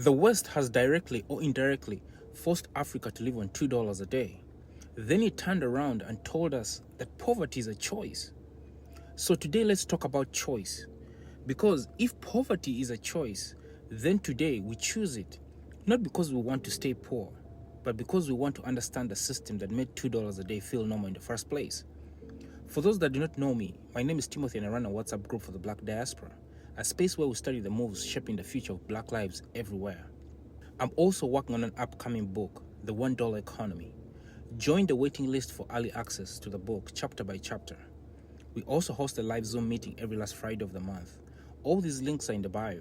The West has directly or indirectly forced Africa to live on $2 a day. Then it turned around and told us that poverty is a choice. So today let's talk about choice. Because if poverty is a choice, then today we choose it, not because we want to stay poor, but because we want to understand the system that made $2 a day feel normal in the first place. For those that do not know me, my name is Timothy and I run a WhatsApp group for the Black Diaspora, a space where we study the moves shaping the future of Black lives everywhere. I'm also working on an upcoming book, The $1 Economy. Join the waiting list for early access to the book chapter by chapter. We also host a live Zoom meeting every last Friday of the month. All these links are in the bio.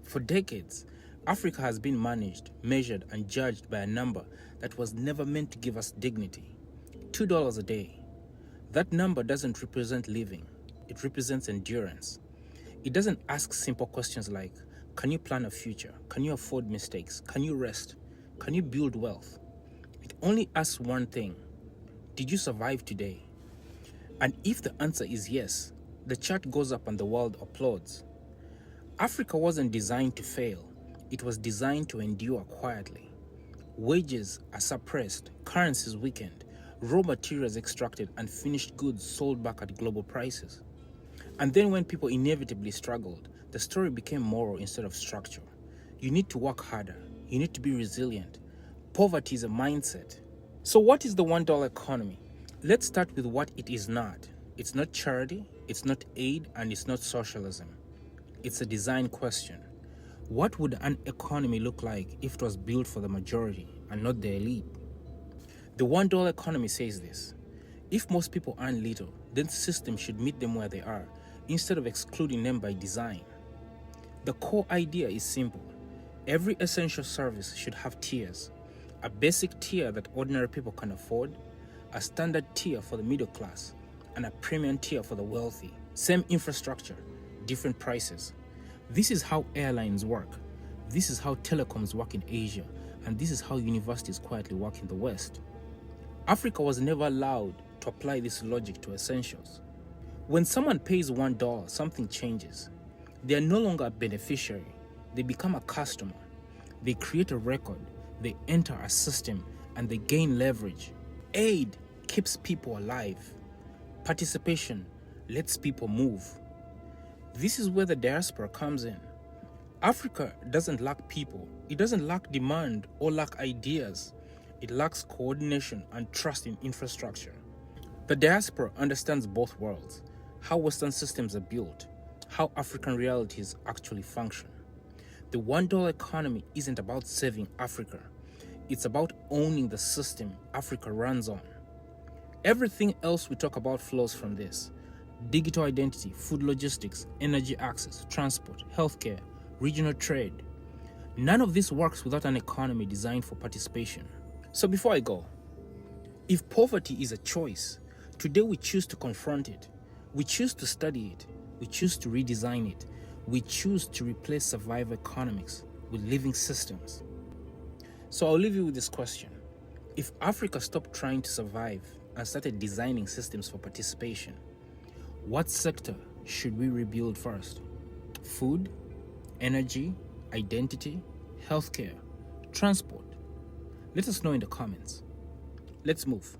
For decades, Africa has been managed, measured, and judged by a number that was never meant to give us dignity. $2 a day. That number doesn't represent living. It represents endurance. It doesn't ask simple questions like, can you plan a future? Can you afford mistakes? Can you rest? Can you build wealth? It only asks one thing. Did you survive today? And if the answer is yes, the chart goes up and the world applauds. Africa wasn't designed to fail. It was designed to endure quietly. Wages are suppressed, currencies weakened, raw materials extracted, and finished goods sold back at global prices. And then when people inevitably struggled, the story became moral instead of structure. You need to work harder. You need to be resilient. Poverty is a mindset. So what is the $1 economy? Let's start with what it is not. It's not charity, it's not aid, and it's not socialism. It's a design question. What would an economy look like if it was built for the majority and not the elite? The $1 economy says this. If most people earn little, then the system should meet them where they are, instead of excluding them by design. The core idea is simple. Every essential service should have tiers. A basic tier that ordinary people can afford, a standard tier for the middle class, and a premium tier for the wealthy. Same infrastructure, different prices. This is how airlines work. This is how telecoms work in Asia, and this is how universities quietly work in the West. Africa was never allowed to apply this logic to essentials. When someone pays $1, something changes. They are no longer a beneficiary. They become a customer. They create a record. They enter a system and they gain leverage. Aid keeps people alive. Participation lets people move. This is where the diaspora comes in. Africa doesn't lack people. It doesn't lack demand or lack ideas. It lacks coordination and trust in infrastructure. The diaspora understands both worlds, how Western systems are built, how African realities actually function. The $1 economy isn't about saving Africa. It's about owning the system Africa runs on. Everything else we talk about flows from this. Digital identity, food logistics, energy access, transport, healthcare, regional trade. None of this works without an economy designed for participation. So before I go, if poverty is a choice, today we choose to confront it. We choose to study it. We choose to redesign it. We choose to replace survival economics with living systems. So I'll leave you with this question. If Africa stopped trying to survive and started designing systems for participation, what sector should we rebuild first? Food, energy, identity, healthcare, transport? Let us know in the comments. Let's move.